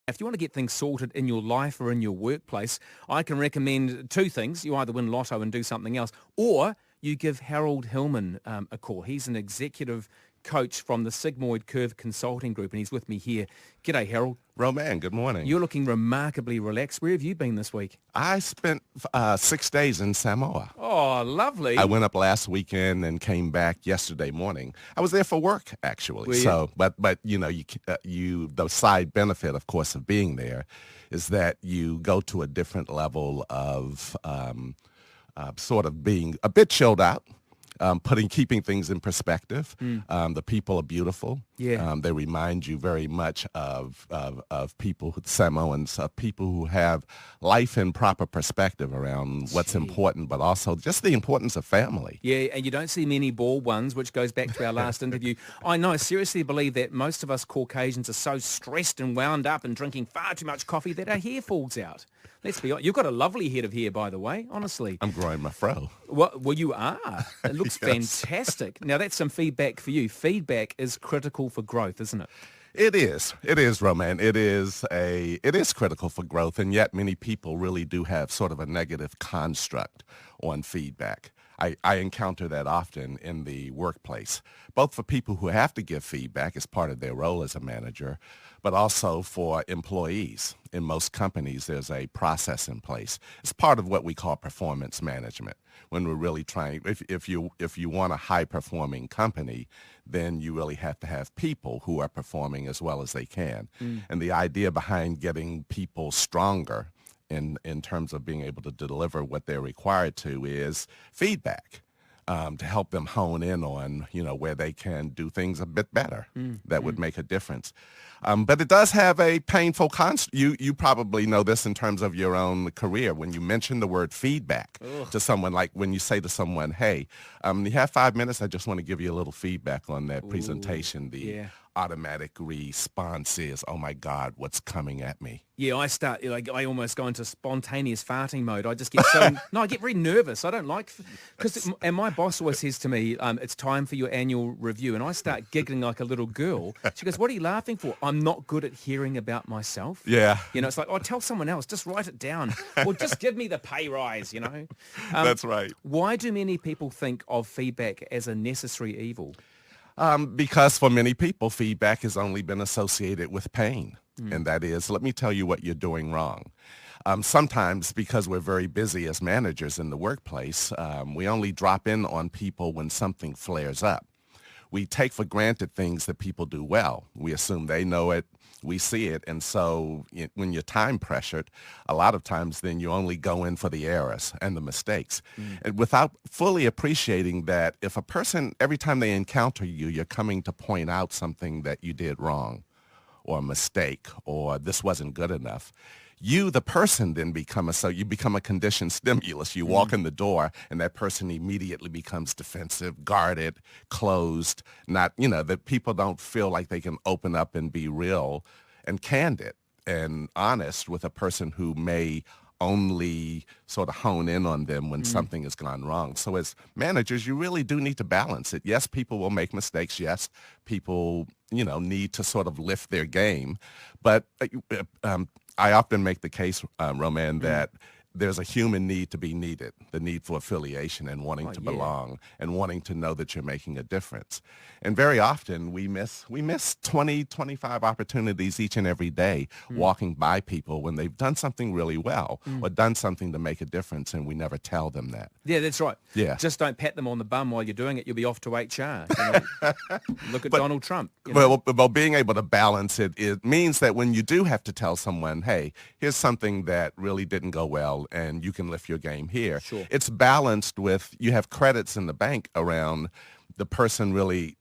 If you want to get things sorted in your life or in your workplace, I can recommend two things. You either win lotto and do something else, or you give Harold Hillman a call. He's an executive coach from the Sigmoid Curve Consulting Group, and he's with me here. G'day, Harold. Roman, good morning. You're looking remarkably relaxed. Where have you been this week? I spent 6 days in Samoa. Oh, lovely. I went up last weekend and came back yesterday morning. I was there for work, actually. Were you? So, but the side benefit, of course, of being there is that you go to a different level of sort of being a bit chilled out. Keeping things in perspective. The people are beautiful. Yeah. They remind you very much of people, Samoans, people who have life in proper perspective around what's important, but also just the importance of family. Yeah, and you don't see many bald ones, which goes back to our last interview. I seriously believe that most of us Caucasians are so stressed and wound up and drinking far too much coffee that our hair falls out. Let's be honest. You've got a lovely head of hair, by the way, honestly. I'm growing my fro. Well, you are. It looks fantastic. Now, that's some feedback for you. Feedback is critical for growth, isn't it? It is. It is, Roman. It is critical for growth, and yet many people really do have sort of a negative construct on feedback. I encounter that often in the workplace, both for people who have to give feedback as part of their role as a manager, but also for employees. In most companies, there's a process in place. It's part of what we call performance management. When we're really trying, if you want a high-performing company, then you really have to have people who are performing as well as they can. And the idea behind getting people stronger in terms of being able to deliver what they're required to is feedback. To help them hone in on, where they can do things a bit better that would make a difference. But it does have a painful you probably know this in terms of your own career. When you mention the word feedback to someone, like when you say to someone, hey, you have 5 minutes, I just want to give you a little feedback on that presentation. The automatic response is, oh my God, what's coming at me? Yeah, I almost go into spontaneous farting mode. I just get I get very nervous. I don't like, and my boss always says to me, it's time for your annual review. And I start giggling like a little girl. She goes, what are you laughing for? I'm not good at hearing about myself. Yeah. It's like, tell someone else, just write it down. Or just give me the pay rise, That's right. Why do many people think of feedback as a necessary evil? Because for many people, feedback has only been associated with pain. And that is, let me tell you what you're doing wrong. Sometimes, because we're very busy as managers in the workplace, we only drop in on people when something flares up. We take for granted things that people do well. We assume they know it. We see it. And so when you're time pressured, a lot of times then you only go in for the errors and the mistakes. And without fully appreciating that if a person, every time they encounter you, you're coming to point out something that you did wrong or a mistake or this wasn't good enough. You, the person, then become a conditioned stimulus. You walk in the door and that person immediately becomes defensive, guarded, closed, that people don't feel like they can open up and be real and candid and honest with a person who may only sort of hone in on them when something has gone wrong. So as managers, you really do need to balance it. Yes, people will make mistakes. Yes, people, need to sort of lift their game. But I often make the case, Roman, that there's a human need to be needed, the need for affiliation and wanting to belong and wanting to know that you're making a difference. And very often we miss 20, 25 opportunities each and every day walking by people when they've done something really well or done something to make a difference, and we never tell them that. Yeah, that's right. Yeah. Just don't pat them on the bum while you're doing it. You'll be off to HR. Look at Donald Trump. Well, being able to balance it means that when you do have to tell someone, hey, here's something that really didn't go well, and you can lift your game here. Sure. It's balanced with, you have credits in the bank around the person really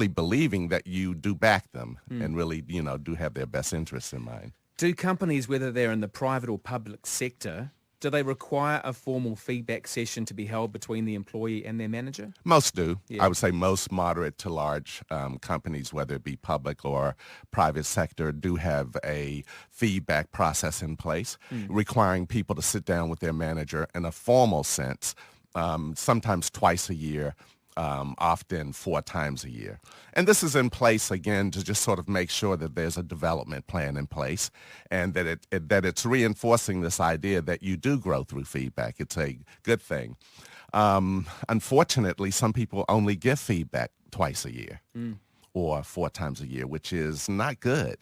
believing that you do back them and really, do have their best interests in mind. Do companies, whether they're in the private or public sector, do they require a formal feedback session to be held between the employee and their manager? Most do. Yeah. I would say most moderate to large companies, whether it be public or private sector, do have a feedback process in place, requiring people to sit down with their manager in a formal sense, sometimes twice a year, often 4 times a year. And this is in place, again, to just sort of make sure that there's a development plan in place and that that it's reinforcing this idea that you do grow through feedback. It's a good thing. Unfortunately, some people only give feedback twice a year. Or 4 times a year, which is not good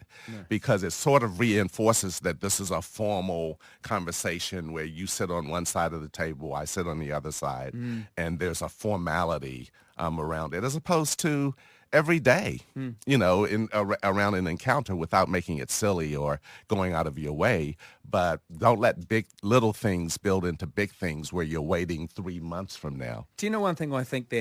because it sort of reinforces that this is a formal conversation where you sit on one side of the table, I sit on the other side, and there's a formality around it as opposed to every day, around an encounter without making it silly or going out of your way. But don't let little things build into big things where you're waiting 3 months from now. Do you know one thing I think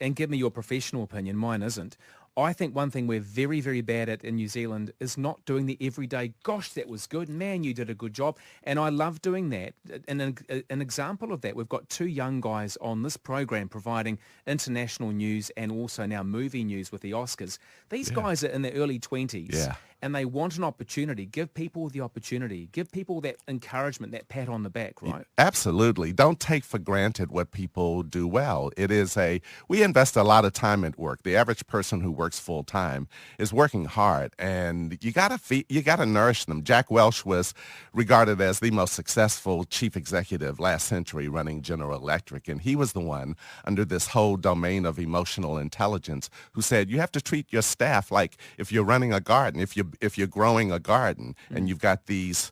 and give me your professional opinion, mine isn't, I think one thing we're very, very bad at in New Zealand is not doing the everyday, gosh, that was good, man, you did a good job. And I love doing that. And an example of that, we've got 2 young guys on this program providing international news and also now movie news with the Oscars. These guys are in their early 20s. And they want an opportunity. Give people the opportunity. Give people that encouragement, that pat on the back, right? Absolutely. Don't take for granted what people do well. We invest a lot of time at work. The average person who works full time is working hard, and you gotta nourish them. Jack Welch was regarded as the most successful chief executive last century running General Electric, and he was the one under this whole domain of emotional intelligence who said you have to treat your staff like if you're running a garden, if you're growing a garden and you've got these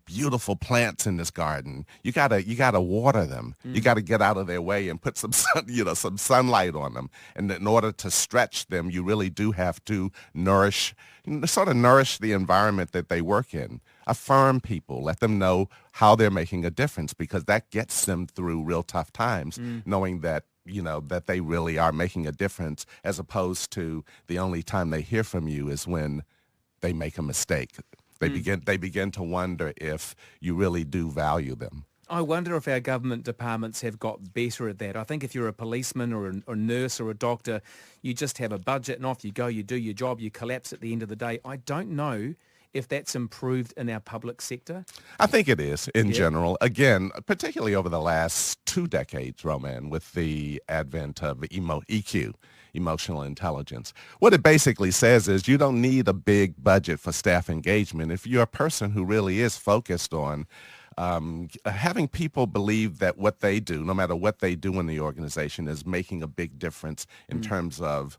beautiful plants in this garden, you gotta water them. You gotta get out of their way and put some sunlight on them. And in order to stretch them, you really do have to nourish the environment that they work in. Affirm people, let them know how they're making a difference because that gets them through real tough times, knowing that that they really are making a difference as opposed to the only time they hear from you is when they make a mistake. They begin to wonder if you really do value them. I wonder if our government departments have got better at that. I think if you're a policeman or a nurse or a doctor, you just have a budget and off you go, you do your job, you collapse at the end of the day. I don't know if that's improved in our public sector? I think it is in general. Again, particularly over the last 2 decades, Roman, with the advent of EQ, emotional intelligence. What it basically says is you don't need a big budget for staff engagement if you're a person who really is focused on having people believe that what they do, no matter what they do in the organization, is making a big difference in terms of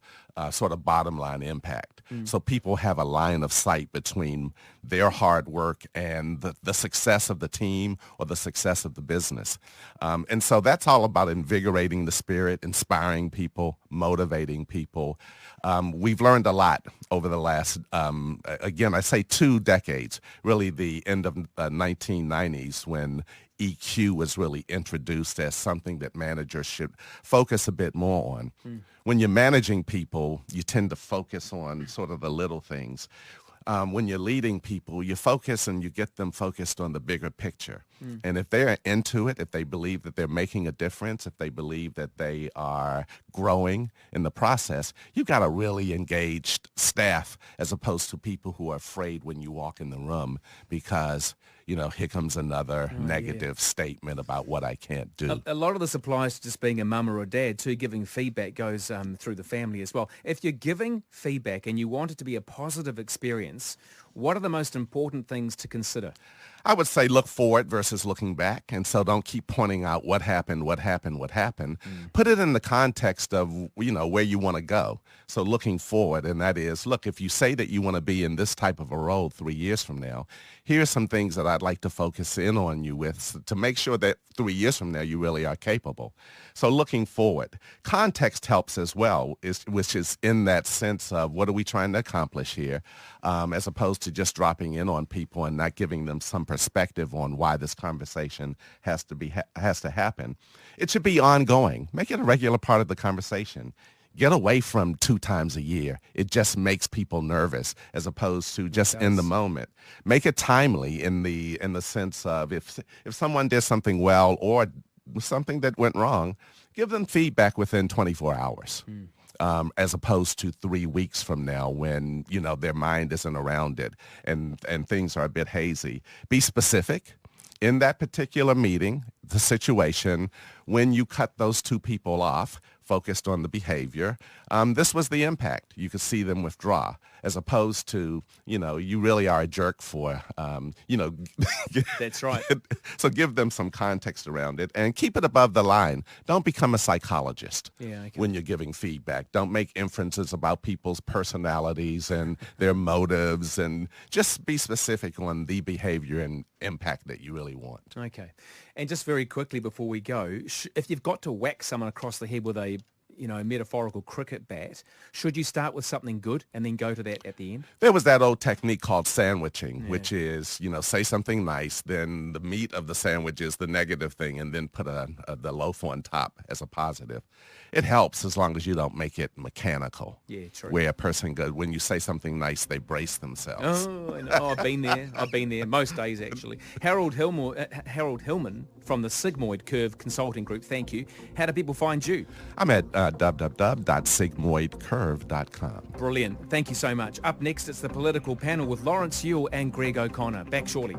sort of bottom line impact. So people have a line of sight between their hard work and the success of the team or the success of the business. And so that's all about invigorating the spirit, inspiring people, motivating people. We've learned a lot over the last, again, I say 2 decades, really the end of 1990s when EQ was really introduced as something that managers should focus a bit more on. When you're managing people, you tend to focus on sort of the little things. When you're leading people, you focus and you get them focused on the bigger picture. And if they're into it, if they believe that they're making a difference, if they believe that they are growing in the process, you've got a really engaged staff as opposed to people who are afraid when you walk in the room because, here comes another negative statement about what I can't do. A lot of this applies to just being a mum or a dad too. Giving feedback goes through the family as well. If you're giving feedback and you want it to be a positive experience, what are the most important things to consider? I would say look forward versus looking back. And so don't keep pointing out what happened. Put it in the context of, where you want to go. So looking forward, and that is, look, if you say that you want to be in this type of a role 3 years from now, here's some things that I'd like to focus in on you with to make sure that 3 years from now you really are capable. So looking forward. Context helps as well, which is in that sense of what are we trying to accomplish here, as opposed to just dropping in on people and not giving them some perspective on why this conversation has to happen. It should be ongoing. Make it a regular part of the conversation. Get away from 2 times a year. It just makes people nervous as opposed to just in the moment. Make it timely in the sense of if someone did something well or something that went wrong, give them feedback within 24 hours. As opposed to 3 weeks from now when, their mind isn't around it and things are a bit hazy. Be specific. In that particular meeting, the situation, when you cut those two people off, focused on the behavior, this was the impact. You could see them withdraw, as opposed to, you really are a jerk for, That's right. So give them some context around it and keep it above the line. Don't become a psychologist when you're giving feedback. Don't make inferences about people's personalities and their motives, and just be specific on the behavior and impact that you really want. Okay. And just very quickly before we go, if you've got to whack someone across the head with a metaphorical cricket bat, should you start with something good and then go to that at the end? There was that old technique called sandwiching, which is, say something nice, then the meat of the sandwich is the negative thing, and then put the loaf on top as a positive. It helps as long as you don't make it mechanical. Yeah, true. Where a person goes, when you say something nice, they brace themselves. I've been there. I've been there most days, actually. Harold Hillman from the Sigmoid Curve Consulting Group, thank you. How do people find you? I'm at www.sigmoidcurve.com. Brilliant. Thank you so much. Up next, it's the political panel with Lawrence Yule and Greg O'Connor. Back shortly.